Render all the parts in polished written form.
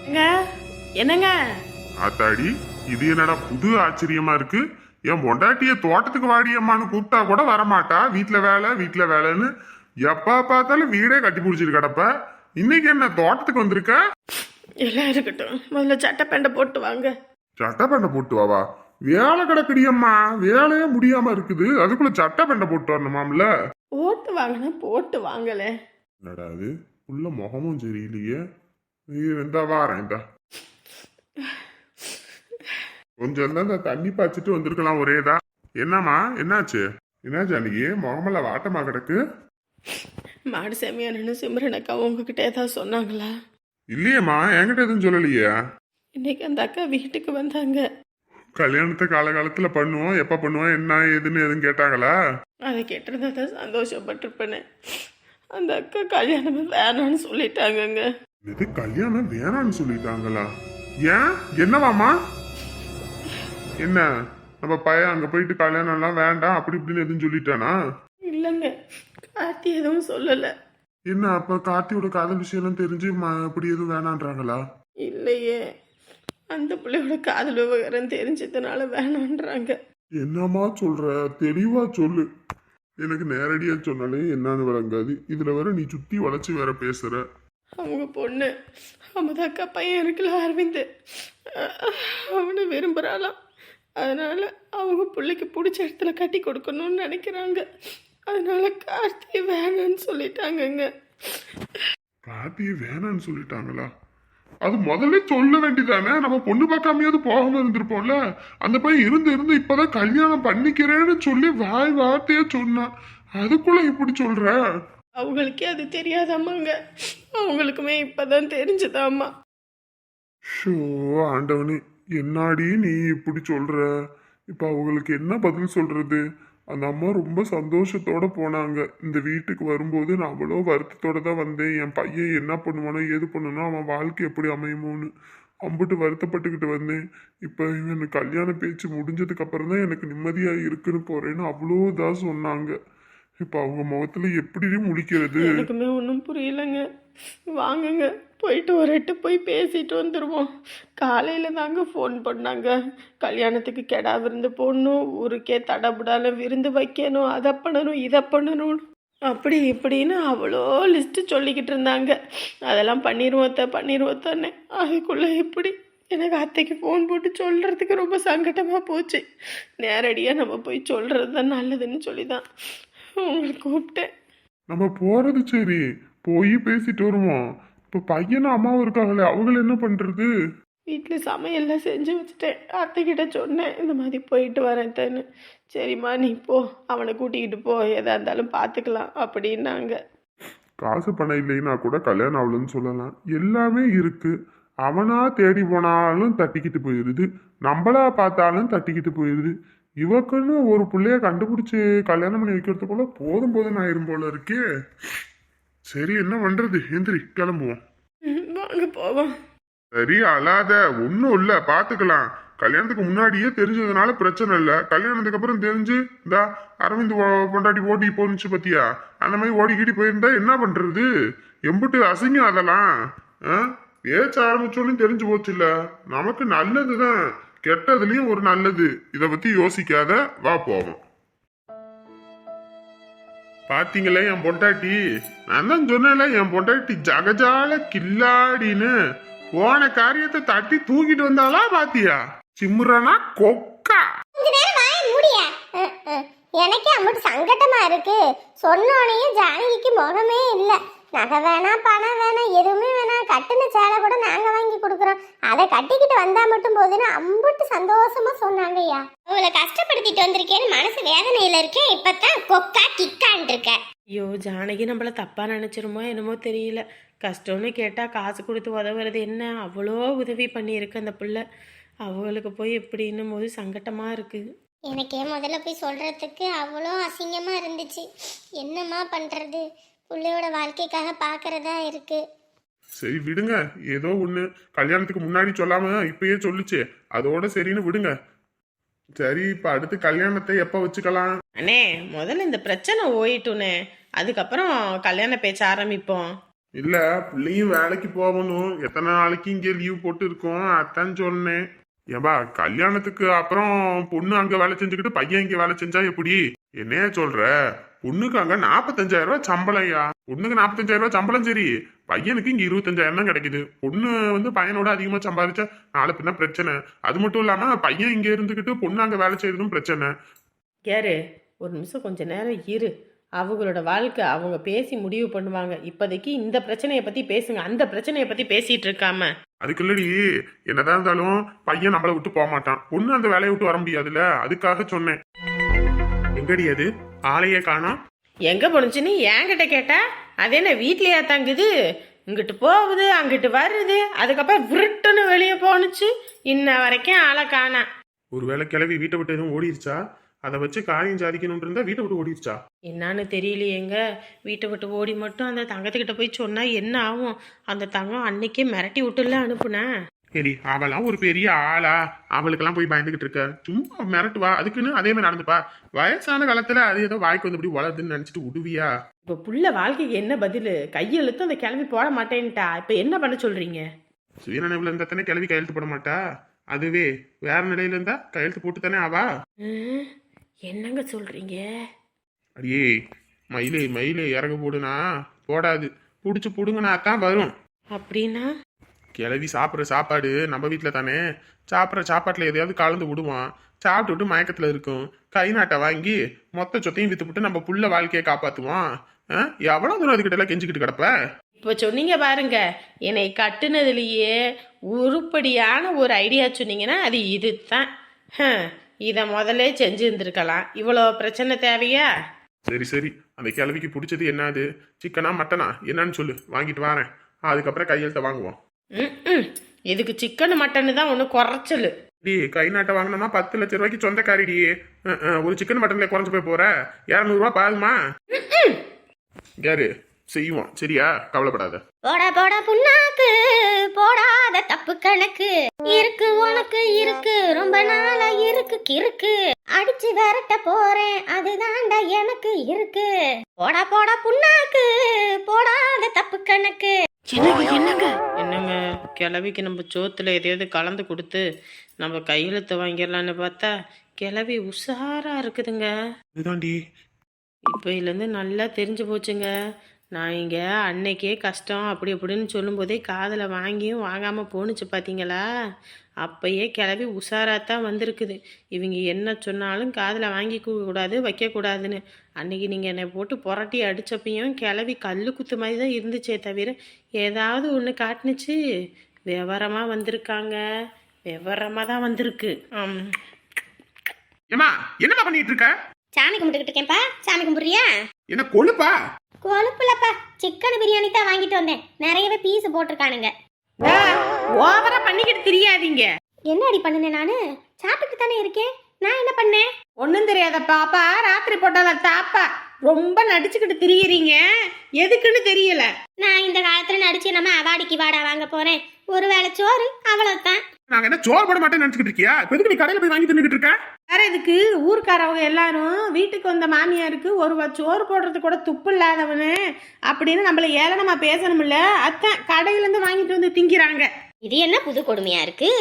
ஏங்க, என்னங்க? ஆத்தாடி, இது என்னடா புது ஆச்சரியமா இருக்கு. என் பொண்டாட்டிய தோட்டத்துக்கு வாடியம்மான்னு கூப்பிட்டா கூட வரமாட்டா. வீட்டுல வேலைன்னு எப்ப பார்த்தாலும் வீடே கட்டி பிடிச்சிட்டு கிடப்ப. இன்னைக்கு என்ன தோட்டத்துக்கு வந்திருக்க? எல்லாம் இருக்கட்டும், முதல்ல சட்டை பேண்டை போட்டு வாங்க. சட்டை பெண்டை போட்டு வாவா? வேலை கிடக்குடியம்மா, வேலையே முடியாம இருக்குது, அதுக்குள்ள சட்டை பெண்டை போட்டு வரணுமாம்ல. போட்டு வாங்கினா போட்டு வாங்கலே. என்னடா அது, உள்ள முகமும் சரியில்லையே. இந்த வாரேன் இந்த கொஞ்சம் தான் இந்த தண்ணி பாய்ச்சிட்டு வந்திருக்கலாம் ஒரேதா. என்னம்மா, என்னாச்சு? என்னாச்சு அன்னைக்கு முகமெல்லாம் வாட்டமா கிடக்கு? மாடு செமையானு சிம்ரன் அக்கா உங்ககிட்ட ஏதாவது சொன்னாங்களா? இல்லையேம்மா, என்கிட்ட எதுவும் சொல்லலையே. இன்னைக்கு அந்த அக்கா வீட்டுக்கு வந்தாங்க. கல்யாணத்தை காலகாலத்துல பண்ணுவோம், எப்ப பண்ணுவோம், என்ன ஏதுன்னு எதுவும் கேட்டாங்களா? அதை கேட்டிருந்தா தான் சந்தோஷப்பட்டிருப்பேனே. அந்த அக்கா கல்யாணமே வேணான்னு சொல்லிட்டாங்கங்க. இது கல்யாணம் வேணான்னு சொல்லிட்டாங்களா? ஏன், என்னவாமா? என்ன நம்ம பையன் அங்க போயிட்டு கல்யாணம் எல்லாம் வேண்டாம் அப்படி இப்படின்னு எதுவும் சொல்லிட்டானா? இல்லைங்க, கார்த்தி எதுவும் சொல்லலை. என்ன அப்ப கார்த்தியோட காதல் விஷயம் எல்லாம் தெரிஞ்சு அப்படி எதுவும் வேணான்றாங்களா? இல்லையே, அந்த பிள்ளையோட காதல் விவகாரம் தெரிஞ்சதுனால வேணான்றாங்க. என்னம்மா சொல்ற, தெளிவா சொல்லு. எனக்கு நேரடியா சொன்னாலே என்னன்னு விளங்காது, இதுல வர நீ சுத்தி வளைச்சு வேற பேசுற. அவங்க பொண்ணு அமுதாக்கா பையன் இருக்குல்ல அரவிந்த், அவனை விரும்புகிறாளாம். அதனால அவங்க பிள்ளைக்கு பிடிச்ச இடத்துல கட்டி கொடுக்கணும்னு நினைக்கிறாங்க. அதனால கார்த்தியை வேணான்னு சொல்லிட்டாங்கங்க. கார்த்தியை வேணான்னு சொல்லிட்டாங்களா? அது முதல்ல சொல்ல வேண்டியதானே, நம்ம பொண்ணு பார்க்காமையாவது போகாம இருந்திருப்போம்ல. அந்த பையன் இருந்து இப்பதான் கல்யாணம் பண்ணிக்கிறேன்னு சொல்லி வார்த்தையா சொன்னான், அதுக்குள்ள இப்படி சொல்ற? அவங்களுக்கே அது தெரியாதாமாங்க, அவங்களுக்குமே இப்பதான் தெரிஞ்சதாம்மா. ஷோ ஆண்டவனே, என்னாடி நீ இப்படி சொல்ற? இப்ப அவங்களுக்கு என்ன பதில் சொல்றது? அந்த அம்மா ரொம்ப சந்தோஷத்தோட போனாங்க. இந்த வீட்டுக்கு வரும்போது நான் அவ்வளோ வருத்தத்தோட தான் வந்தேன். என் பையன் என்ன பண்ணுவானோ ஏது பண்ணணும், அவன் வாழ்க்கை எப்படி அமையுமோன்னு அம்பிட்டு வருத்தப்பட்டுக்கிட்டு வந்தேன். இப்போ எனக்கு கல்யாண பேச்சு முடிஞ்சதுக்கு அப்புறம் தான் எனக்கு நிம்மதியா இருக்குன்னு போறேன்னு அவ்வளோ தான் சொன்னாங்க. இப்போ அவங்க முகத்துல எப்படி முடிக்கிறது? எனக்குமே ஒன்றும் புரியலைங்க. வாங்குங்க, போயிட்டு ஒரு எட்டு போய் பேசிட்டு வந்துடுவோம். காலையில் தாங்க ஃபோன் பண்ணாங்க, கல்யாணத்துக்கு கெடா விருந்து போடணும், ஊருக்கே தடபுடால விருந்து வைக்கணும், அதை பண்ணணும் இதை பண்ணணும் அப்படி இப்படின்னு அவ்வளோ லிஸ்ட்டு சொல்லிக்கிட்டு இருந்தாங்க. அதெல்லாம் பண்ணிடுவோத்தானே. அதுக்குள்ளே இப்படி எனக்கு அத்தைக்கு ஃபோன் போட்டு சொல்கிறதுக்கு ரொம்ப சங்கடமாக போச்சு. நேரடியாக நம்ம போய் சொல்கிறது தான் நல்லதுன்னு சொல்லி தான் உங்களுக்கு கூப்பிட்டேன். நம்ம போறது சரி, போய் பேசிட்டு வருவோம். இப்ப பையனும் அம்மாவும் இருக்காங்களே, அவங்கள என்ன பண்றது? வீட்டில் சமையல்லாம் செஞ்சு வச்சுட்டேன். அத்தைக்கிட்ட சொன்னேன் இந்த மாதிரி போயிட்டு வரேன் தானு. சரிம்மா நீ போ, அவனை கூட்டிக்கிட்டு போ, எதா இருந்தாலும் பார்த்துக்கலாம் அப்படின்னாங்க. காசு பணம் இல்லைன்னா கூட கல்யாணம் ஆகலன்னு சொல்லலாம், எல்லாமே இருக்கு. அவனா தேடி போனாலும் தட்டிக்கிட்டு போயிடுது, நம்மளா பார்த்தாலும் தட்டிக்கிட்டு போயிடுது. இவக்குன்னு ஒரு பிள்ளைய கண்டுபிடிச்சி கல்யாணம் பண்ணி வைக்கிறதுக்குள்ள போதும் போதும் ஆயிரும் போல இருக்கே. சரி என்ன பண்றது, எந்திரி கிளம்புவோம். வாங்க போவோம். சரி அழாத, ஒன்றும் இல்லை, பார்த்துக்கலாம். கல்யாணத்துக்கு முன்னாடியே தெரிஞ்சதுனால பிரச்சனை இல்லை, கல்யாணத்துக்கு அப்புறம் தெரிஞ்சு இந்தா அரவிந்த் பொண்டாட்டி ஓடி போனுச்சு பத்தியா, அந்த மாதிரி ஓடிக்கிட்டி போயிருந்தா என்ன பண்றது? எம்பிட்டு அசிங்கம் அதெல்லாம். பேச்ச ஆரம்பிச்சோன்னு தெரிஞ்சு போச்சு இல்ல, நமக்கு நல்லதுதான், கெட்டதுலயும் ஒரு நல்லது. இத பத்தி யோசிக்காத, வா போவோம். பாத்தீங்களே என் பொண்டாட்டி, நான் தான் சொன்னேன்ல என் பொண்டாட்டி ஜகஜால கில்லாடின்னு. போன காரியத்தை தட்டி தூக்கிட்டு வந்தாலா பாத்தியா? சிம்ரனா கொக்கா. எனக்கே அம்மட்டு சங்கடமா இருக்கு. சொன்னோனையும் ஜானகிக்கு முகமே இல்லை. நகை வேணாம், பணம் வேணாம், எதுவுமே வேணாம், கட்டுன சேலை கூட நாங்க வாங்கி கொடுக்குறோம், அதை கட்டிக்கிட்டு வந்தா மட்டும் போதுன்னு அம்புட்டு சந்தோஷமா சொன்னாங்கய்யா. உங்களை கஷ்டப்படுத்திட்டு வந்திருக்கேன்னு மனசு வேதனையில இருக்கேன், இப்பதான் கொக்கா கிக்கான் இருக்க. ஐயோ, ஜானகி நம்மள தப்பா நினைச்சிருமோ என்னமோ தெரியல. கஷ்டம்னு கேட்டா காசு கொடுத்து உதவுறது என்ன, அவ்வளோ உதவி பண்ணியிருக்கு அந்த பிள்ளை. அவங்களுக்கு போய் எப்படின்னும் போது சங்கட்டமா இருக்கு. எனக்கே முதல்ல போய் சொல்றதுக்கு அவ்வளோ அசிங்கமா இருந்துச்சு. என்னம்மா பண்றது, பிள்ளையோட வாழ்க்கைக்காக பாக்குறதா இருக்கு. சரி விடுங்க, ஏதோ ஒண்ணு கல்யாணத்துக்கு முன்னாடி சொல்லாம இப்பயே சொல்லுச்சு, அதோட சரின்னு விடுங்க. சரி இப்ப அடுத்து கல்யாணத்தை எப்ப வச்சுக்கலாம்? அண்ணே, முதல்ல இந்த பிரச்சனை ஓயிட்டுனே, அதுக்கப்புறம் கல்யாண பேச்ச ஆரம்பிப்போம். இல்ல பிள்ளையும் வேலைக்கு போகணும், எத்தனை நாளைக்கு இங்கே லீவ் போட்டு இருக்கோம், அதான் சொன்னேன். ஏன்பா கல்யாணத்துக்கு அப்புறம் பொண்ணு அங்க வேலை செஞ்சுக்கிட்டு பையன் இங்க வேலை செஞ்சா எப்படி? என்னைய சொல்ற? பொண்ணுக்கு அங்க 45,000 ரூபாய் சம்பளம்யா. பொண்ணுக்கு 45,000 ரூபாய் சம்பளம் சரி, பையனுக்கு இங்க 25,000 தான் கிடைக்குது. பொண்ணு வந்து பையனோட அதிகமா சம்பாதிச்சா நாளை பின்ன பிரச்சனை. அது மட்டும் இல்லாம பையன் இங்க இருந்துகிட்டு பொண்ணு அங்க வேலை செய்யறதும் பிரச்சனை. யாரு ஒரு நிமிஷம் கொஞ்ச நேரம் இரு. அவங்களோட வாழ்க்கை அவங்க பேசி முடிவு பண்ணுவாங்க. இப்போதைக்கு இந்த பிரச்சனையை பற்றி பேசுங்க, அந்த பிரச்சனையை பற்றி பேசிகிட்டு இருக்காம. அதுக்கு இல்லடி, என்னதான் இருந்தாலும் பையன் நம்மளை விட்டு போக மாட்டான், பொண்ணு அந்த வேலையை விட்டு வர முடியாதுல்ல, அதுக்காக சொன்னேன். எங்கடி அது ஆளையே காணோம்? எங்கே போணுச்சுன்னு என்கிட்ட கேட்டா அது என்ன வீட்லையா தங்குது? இங்கிட்டு போகுது அங்கிட்டு வருது, அதுக்கப்புறம் விருட்டுன்னு வெளியே போணுச்சு. இன்ன வரைக்கும் ஆளை காணா. ஒருவேளை கிளவி வீட்டை விட்டு எதுவும் ஓடிடுச்சா? அதை வச்சு காரியம் சாதிக்கணும்னு இருந்தா வீட்டை விட்டு ஓடிடுச்சா? என்னான்னு தெரியலையேங்க. வீட்டை விட்டு ஓடி மட்டும் அந்த தங்கத்துக்கிட்ட போய் சொன்னா என்ன ஆகும்? அந்த தங்கம் அன்னைக்கே மிரட்டி விட்டுல அனுப்புனேன். சரி, அவளாம் ஒரு பெரிய ஆளா? அவளுக்கெல்லாம் போய் பயந்துகிட்டு இருக்க? சும்மா மிரட்டுவா, அதுக்குன்னு அதே மாதிரி நடந்துப்பா. வயசான காலத்துல அது ஏதோ வாய்க்கு வந்து இப்படி வளருதுன்னு நினைச்சிட்டு விடுவியா? இப்போ புள்ள வாழ்க்கைக்கு என்ன பதில்? கையெழுத்து அந்த கிளம்பி போட மாட்டேன்ட்டா. இப்போ என்ன பண்ண சொல்றீங்க? சுயநினைவுல இருந்தா தானே கிளவி கையெழுத்து போட மாட்டா. அதுவே வேற நிலையில இருந்தா கையெழுத்து போட்டு தானே ஆவா. என்னங்க சொல்றீங்க? அடியே மயிலே மயிலே இறங்க போடுனா போடாது, புடிச்சு புடுங்கனா தான் வரும். அப்படின்னா கிளவி சாப்பிட்ற சாப்பாடு நம்ம வீட்டில் தானே, சாப்பிட்ற சாப்பாட்டில் எதையாவது கலந்து விடுவான், சாப்பிட்டு விட்டு மயக்கத்தில் இருக்கும். கை நாட்டை வாங்கி மொத்த சொத்தையும் வித்துப்புட்டு நம்ம புள்ள வாழ்க்கையை காப்பாற்றுவான். எவ்வளோ தூரம் அதுக்கிட்ட எல்லாம் கெஞ்சிக்கிட்டு கிடப்ப? இப்போ சொன்னீங்க பாருங்க, என்னை கட்டுனதுலேயே உருப்படியான ஒரு ஐடியா சொன்னீங்கன்னா அது இதுதான். இதை முதல்ல செஞ்சுருந்துருக்கலாம். இவ்வளோ பிரச்சனை தேவையா? சரி சரி, அந்த கிளவிக்கு பிடிச்சது என்னது? சிக்கனா மட்டனா என்னன்னு சொல்லு, வாங்கிட்டு வரேன். அதுக்கப்புறம் கையெழுத்த வாங்குவோம். இதுக்கு சிக்கன் மட்டனு தான் ஒன்று குறைச்சல். டி கை நாட்டை வாங்கினோம்னா 10 லட்சம் ரூபாய்க்கு சொந்தக்காரிடி. ஒரு சிக்கன் மட்டன்ல குறைஞ்சு போய் போற 200 ரூபா பாருமா. யாரு செய்வோம், சரியா? கவலைப்படாத. போடா போடா புண்ணாக்கு போடாத தப்பு கணக்கு இருக்கு உனக்கு இருக்கு, ரொம்ப நாளா இருக்கு கிறுக்கு, அடிச்சு விரட்ட போறேன் அதுதான்டா எனக்கு இருக்கு. போடா போடா புண்ணாக்கு போடாத தப்பு கணக்கு. என்னங்க கிளவிக்கு நம்ம சோத்துல எதையாவது கலந்து கொடுத்து நம்ம கையெழுத்து வாங்கிடலான்னு பார்த்தா கிளவி உஷாரா இருக்குதுங்க. இதுதான்டி இப்போலேருந்து நல்லா தெரிஞ்சு போச்சுங்க. நான் இங்கே அன்னைக்கே கஷ்டம் அப்படி அப்படின்னு சொல்லும்போதே காதில் வாங்கியும் வாங்காமல் போணுச்சு பார்த்தீங்களா? அப்பயே கிளவி உஷாராத்தான் வந்திருக்குது. இவங்க என்ன சொன்னாலும் காதில் வாங்கிக்கூடாது வைக்கக்கூடாதுன்னு. அன்னைக்கு நீங்கள் என்னை போட்டு புரட்டி அடித்தப்பையும் கிளவி கல் குத்து மாதிரி தான் இருந்துச்சே தவிர ஏதாவது ஒன்று காட்டுனுச்சு. விவரமாக வந்திருக்காங்க, விவரமாக தான் வந்திருக்கு. ஏமா என்னமா பண்ணிட்டு இருக்க? சாமி கும்பிட்டுக்கிட்டு இருக்கேன்ப்பா. சாமி கும்பிடுறியா? என்ன கொழுப்பா? கொழுப்புலப்பா, சிக்கன் பிரியாணி தான் வாங்கிட்டு வந்தேன். நிறையவே பீஸ் போட்டிருக்கானுங்க. ஓவரா பண்ணிக்கிட்டு தெரியாதீங்க. என்ன அடி பண்ணுனேன் நானு? சாப்பிட்டுட்டு தானே இருக்கேன். நான் என்ன பண்ணேன்? ஒன்றும் தெரியாத பாப்பா, ராத்திரி போட்டால தாப்பா ரொம்ப நடிச்சுக்கிட்டு திரியுறீங்க. எதுக்குன்னு தெரியல. நான் இந்த காலத்துல நடிச்சு நம்ம அவாடிக்கு வாடா வாங்க போறேன். ஒரு வேளை சோறு அவ்வளவுதான். நாங்க என்ன சோறு போட மாட்டேன்னு நினைச்சுக்கிட்டு இருக்கியா? இப்ப எதுக்கு நீ கடையில போய் வாங்கி தின்னுட்டு இருக்க? வேற எதுக்கு? ஊர்க்காரவங்க எல்லாரும் வீட்டுக்கு வந்த மாமியாருக்கு ஒரு சோறு போடுறது கூட துப்பு இல்லாதவனு அப்படின்னு நம்மள ஏளனமா பேசணும்ல, அத்தான் கடையில இருந்து வாங்கிட்டு வந்து திங்கிறாங்க. இது என்ன புது கொடுமையா இருக்கு?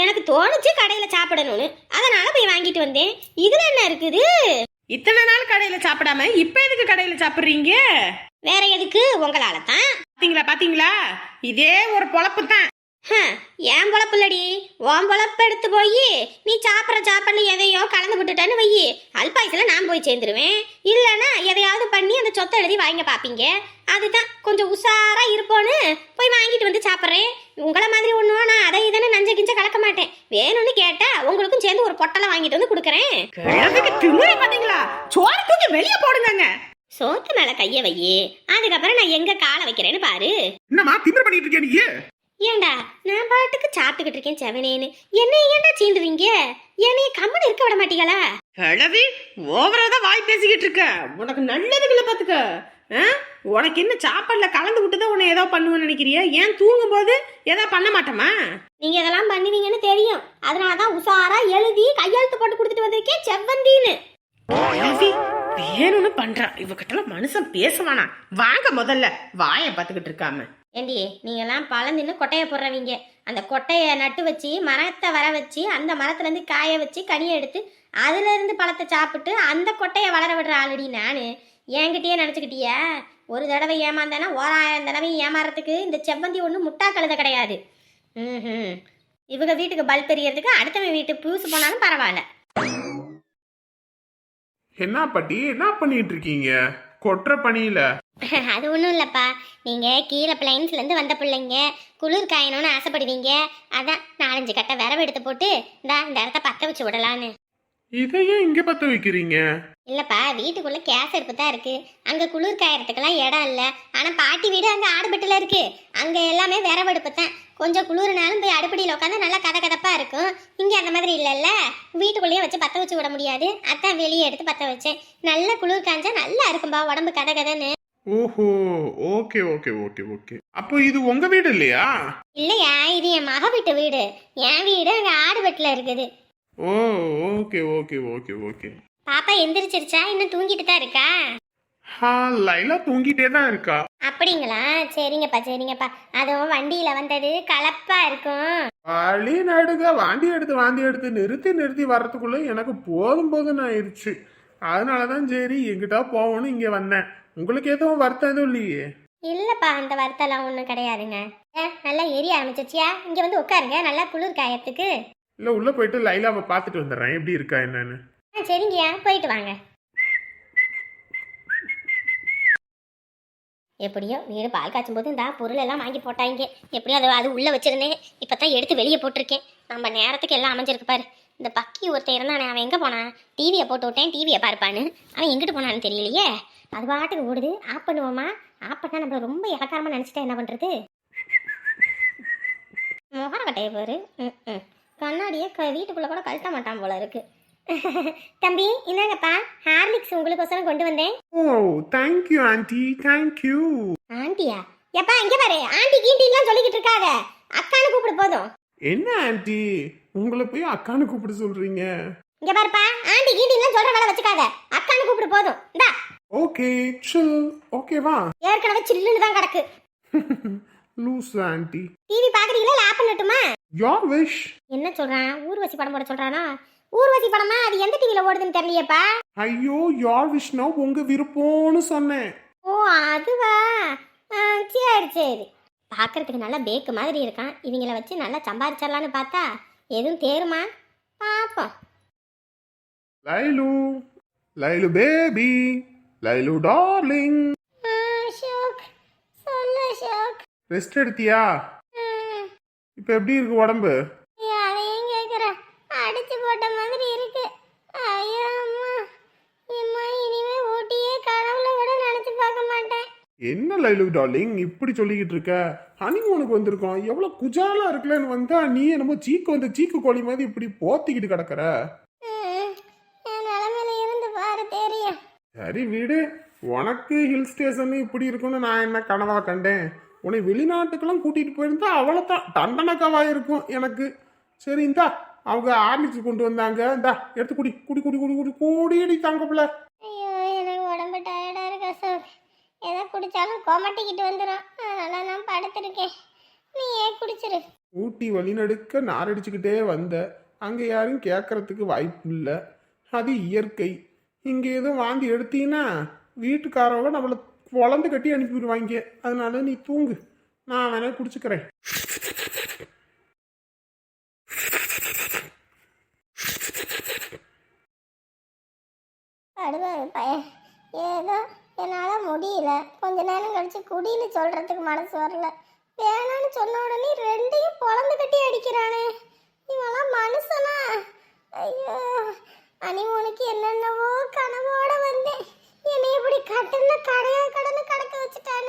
எனக்கு தோணுச்சு கடையில சாப்பிடணும்னு, அதனால போய் வாங்கிட்டு வந்தேன். இதுல என்ன இருக்குது? இத்தனை நாள் கடையில சாப்பிடாம இப்ப எதுக்கு கடையில சாப்பிடுறீங்க? வேற எதுக்கு? உங்களால தான். பாத்தீங்களா பாத்தீங்களா, இதே ஒரு பொழப்பு தான். ஏன் பொழப்பு இல்லடி, உன் பொழப்பு எடுத்து போய் நீ சாப்பிட்ற சாப்பாடு எதையோ கலந்து விட்டுட்டேன்னு வையி, அல்பாயுசுல நான் போய் சேர்ந்துருவேன். இல்லைன்னா எதையாவது பண்ணி அந்த சொத்தை எழுதி வாங்க பார்ப்பீங்க. அதுதான் கொஞ்சம் உஷாரா இருப்போன்னு போய் வாங்கிட்டு வந்து சாப்பிட்றேன். உங்களை மாதிரி ஒன்றும் நான் அதை இதனை நஞ்ச கிஞ்ச கலக்க மாட்டேன். வேணும்னு கேட்டா உங்களுக்கும் சேர்ந்து ஒரு பொட்டலை வாங்கிட்டு வந்து கொடுக்குறேன். பாத்தீங்களா, சோறு தூக்கி வெளியே போடுங்க. சோத்து மேல கைய வையி, அதுக்கப்புறம் நான் எங்க காலை வைக்கிறேன்னு பாரு. என்னமா திமிரு பண்ணிட்டு இருக்க நீ? ஏண்டா நான் பாட்டுக்கு சாப்பிட்டுக்கிட்டு இருக்கேன் செவனேன்னு, என்னை ஏண்டா சீண்டுவீங்க? என்னைய கம்மன் இருக்க விட மாட்டீங்களா? கிழவி ஓவரா தான் வாய் பேசிக்கிட்டு இருக்க. உனக்கு நல்லதுக்குள்ள பாத்துக்க. உனக்கு என்ன சாப்பாடுல கலந்து விட்டுதான் உன்னை ஏதோ பண்ணுவேன்னு நினைக்கிறியா? ஏன் தூங்கும் போது ஏதோ பண்ண மாட்டோமா? நீங்க இதெல்லாம் பண்ணுவீங்கன்னு தெரியும், அதனாலதான் உஷாரா எழுதி கையெழுத்து போட்டு கொடுத்துட்டு வந்திருக்கேன் செவ்வந்தின்னு. வேணும்னு பண்றா. இவகிட்டலாம் மனுஷன் பேசுவானா? வாங்க முதல்ல, வாயை பார்த்துக்கிட்டு இருக்காம. ஏண்டி நீங்கெல்லாம் பழம் தின்னு கொட்டையை போடுறவங்க. அந்த கொட்டையை நட்டு வச்சு மரத்தை வர வச்சு அந்த மரத்துலேருந்து காய வச்சு கனியை எடுத்து அதுலேருந்து பழத்தை சாப்பிட்டு அந்த கொட்டையை வளர விடுற ஆல்ரெடி நான். என்கிட்டயே நினச்சிக்கிட்டியா? ஒரு தடவை ஏமாந்தானா 1000 தடவை ஏமாறதுக்கு இந்த செவ்வந்தி ஒன்றும் முட்டா கழுத கிடையாது. ம். இவங்க வீட்டுக்கு பல்ப் எரியறதுக்கு அடுத்தவன் வீட்டு பூசு போனாலும் பரவாயில்ல. என்ன பாட்டி என்ன பண்ணிட்டு இருக்கீங்க கொற்ற பணியில? அது ஒன்றும் இல்லைப்பா, நீங்கள் கீழே பிளைன்ஸ்லேருந்து வந்த பிள்ளைங்க குளிர் காயணும்னு ஆசைப்படுவீங்க. அதான் 4-5 கட்டை விரவு எடுத்து போட்டு இந்த இடத்த பற்ற வச்சு விடலான்னு. இதையே இங்க பத்த வைக்கிறீங்க? இல்லைப்பா, வீட்டுக்குள்ளே கேஸ் அடுப்பு தான் இருக்குது. அங்கே குளிர் காயறதுக்கெல்லாம் இடம் இல்லை. ஆனால் பாட்டி வீடு அங்கே ஆடுபட்டில் இருக்குது. அங்கே எல்லாமே விரவடுப்பு தான். கொஞ்சம் குளிர்னாலும் போய் அடுப்படியில் உட்காந்து நல்லா கதப்பாக இருக்கும். இங்கே அந்த மாதிரி இல்லைல்ல, வீட்டுக்குள்ளேயே வச்சு பற்ற வச்சு விட முடியாது. அதான் வெளியே எடுத்து பற்ற வச்சேன். நல்ல குளிர் காய்ஞ்சா நல்லா இருக்கும்பா உடம்பு கதன்னு. ஓஹோ, ஓகே ஓகே ஓகே ஓகே. அப்போ இது உங்க வீடு இல்லையா? இல்லையா, இது என் மக வீட்டு வீடு. என் வீடு அங்கே ஆடுபட்டில் இருக்குது. ஓ, ஓகே ஓகே ஓகே ஓகே. பாப்பா எந்திரிச்சிருச்சா? இன்னும் தூங்கிட்டு தான் இருக்கா? லைலா தூங்கிட்டே தான் இருக்கா. அப்படிங்களா? சரிங்கப்பா. அதுவும் வண்டியில வந்தது கலப்பா இருக்கும். வழி நடுக வாந்தி எடுத்து நிறுத்தி வர்றதுக்குள்ள எனக்கு போதும் ஆயிடுச்சு. அதனாலதான் சரி எங்கிட்ட போகணும்னு இங்க வந்தேன். உங்களுக்கு எதுவும் வருத்தம் எதுவும் இல்லையே? இல்லப்பா, அந்த வருத்தம்லாம் ஒன்றும் கிடையாதுங்க. நல்லா எரிய ஆரம்பிச்சிச்சியா? இங்க வந்து உட்காருங்க, நல்லா குளிர் காயத்துக்கு. இல்ல உள்ள போயிட்டு லைலாவை பார்த்துட்டு வந்துடுறேன் எப்படி இருக்கா என்னன்னு. சரிங்கய்யா, போயிட்டு வாங்க. எப்படியோ வீடு பால் காய்ச்சும் போது இந்த பொருள் எல்லாம் வாங்கி போட்டாங்க. எப்படியோ அது உள்ளே வச்சிருந்தேன். இப்போ தான் எடுத்து வெளியே போட்டிருக்கேன். நம்ம நேரத்துக்கு எல்லாம் அமைஞ்சிருக்கு பாரு. இந்த பக்கி ஒருத்தன் இருந்தானே, அவன் எங்கே போனான்? டிவியை போட்டு விட்டேன், டிவியை பார்ப்பான்னு. அவன் எங்கிட்டு போனான்னு தெரியலையே. அது பாட்டுக்கு ஓடுது. ஆஃப் பண்ணுவோமா? ஆஃப் பண்ணால் நம்மளை ரொம்ப இலக்காரமாக நினச்சிட்டா என்ன பண்ணுறது? முகரக்கட்டையை பாரு. கண்ணாடியை வீட்டுக்குள்ளே கூட கழட்ட மாட்டான் போல இருக்கு. தம்பி இந்தாங்கப்பா, ஹார்லிக்ஸ் உங்களுக்கோசரம் கொண்டு வந்தேன். ஓ, தேங்க்யூ ஆண்டி, தேங்க்யூ. ஆண்டியா? எப்பா இங்க பாரு, ஆண்டி கீண்டிலாம் சொல்லிக்கிட்டு இருக்காத. அக்கானு கூப்பிடு போதும். என்ன ஆண்டி உங்களை போய் அக்கானு கூப்பிட சொல்றீங்க? இங்க பாருப்பா, ஆண்டி கீண்டிலாம் சொல்ற வேலை வச்சுக்காத. அக்கானு கூப்பிடு போதும். இந்தா. Okay chill. ஓகேவா? ஏற்கனவே சில்லுன்னு தான் கிடக்கு. Loose aunty. டிவி பாக்குறீங்களா? இல்ல ஆப் பண்ணட்டுமா? Your wish. என்ன சொல்றான்? ஊர்வசி படம் போட சொல்றானா? ஊர்வசி படமா? அது எந்த டிவில ஓடுதுன்னு தெரியலையேப்பா. ஐயோ, யோர் விஷ் நான் உங்க விருப்பம்னு சொன்னேன். ஓ அதுவா? சரி. பார்க்கறதுக்கு நல்லா பேக்கு மாதிரி இருக்கான். இவங்கள வச்சு நல்லா சம்பாதிச்சிடலான்னு பார்த்தா எதுவும் தேருமா? பாப்போம். Lailu baby, Lailu darling. அசோக், சொல்லு அசோக். ரெஸ்ட் எடுத்தியா? இப்போ எப்படி இருக்கு உடம்பு? அதையும் கேட்குற, அடிச்சு போட்ட மாதிரி இருக்கு. ஐயோ அம்மா, அம்மா இனிமே ஊட்டியே கனவுல கூட நினைச்சு பார்க்க மாட்டேன். என்ன லைலு டார்லிங் இப்படி சொல்லிக்கிட்டு இருக்க? ஹனிமூனுக்கு வந்திருக்கோம், எவ்வளவு குஜாலா இருக்குல்லன்னு வந்தா நீ என்னமோ சீக்கு கோழி மாதிரி இப்படி போத்திக்கிட்டு கிடக்குற. என் நிலைமையில இருந்து பாரு தெரியும். சரி வீடு, உனக்கு ஹில் ஸ்டேஷன் இப்படி இருக்குன்னு நான் என்ன கனவா கண்டேன்? உன்னை வெளிநாட்டுக்கெல்லாம் கூட்டிட்டு போயிருந்தா அவ்வளோதான் தண்டனக்காவா இருக்கும் எனக்கு. சரி இந்தா, அவங்க ஆர்லிக்ஸ் கொண்டு வந்தாங்க, இந்தா எடுத்து குடி குடி குடி குடி குடி கூடியடி தாங்கப்பில்ல. ஐயோ எனக்கு உடம்பு டயர்டா இருக்கு அசோக். எதை குடிச்சாலும் கோமட்டிக்கிட்டு வந்துடும். அதனால நான் படுத்திருக்கேன். நீ ஏன் குடிச்சிரு. ஊட்டி வழிநடுக்க நாரடிச்சுக்கிட்டே வந்த, அங்கே யாரும் கேட்கறதுக்கு வாய்ப்பு இல்லை. அது இயற்கை. இங்கே எதுவும் வாந்தி எடுத்தீங்கன்னா வீட்டுக்காரவங்க நம்மளை பொழந்து கட்டி அனுப்பிவிடுவாங்க. அதனால நீ தூங்கு, நான் வேணா குடிச்சுக்கிறேன். அடுவாரு பையன், ஏதோ என்னால் முடியல. கொஞ்ச நேரம் கழிச்சு குடின்னு சொல்றதுக்கு மனசு வரல. வேணான்னு சொன்ன உடனே ரெண்டையும் பொழந்து கட்டி அடிக்கிறானே. இவெல்லாம் மனுஷனா? ஐயோ, அனிமோனுக்கு என்னென்னவோ கனவோட வந்தேன். என்னை இப்படி கட்டுன்னு கடன்னு கடக்க வச்சுட்டானே.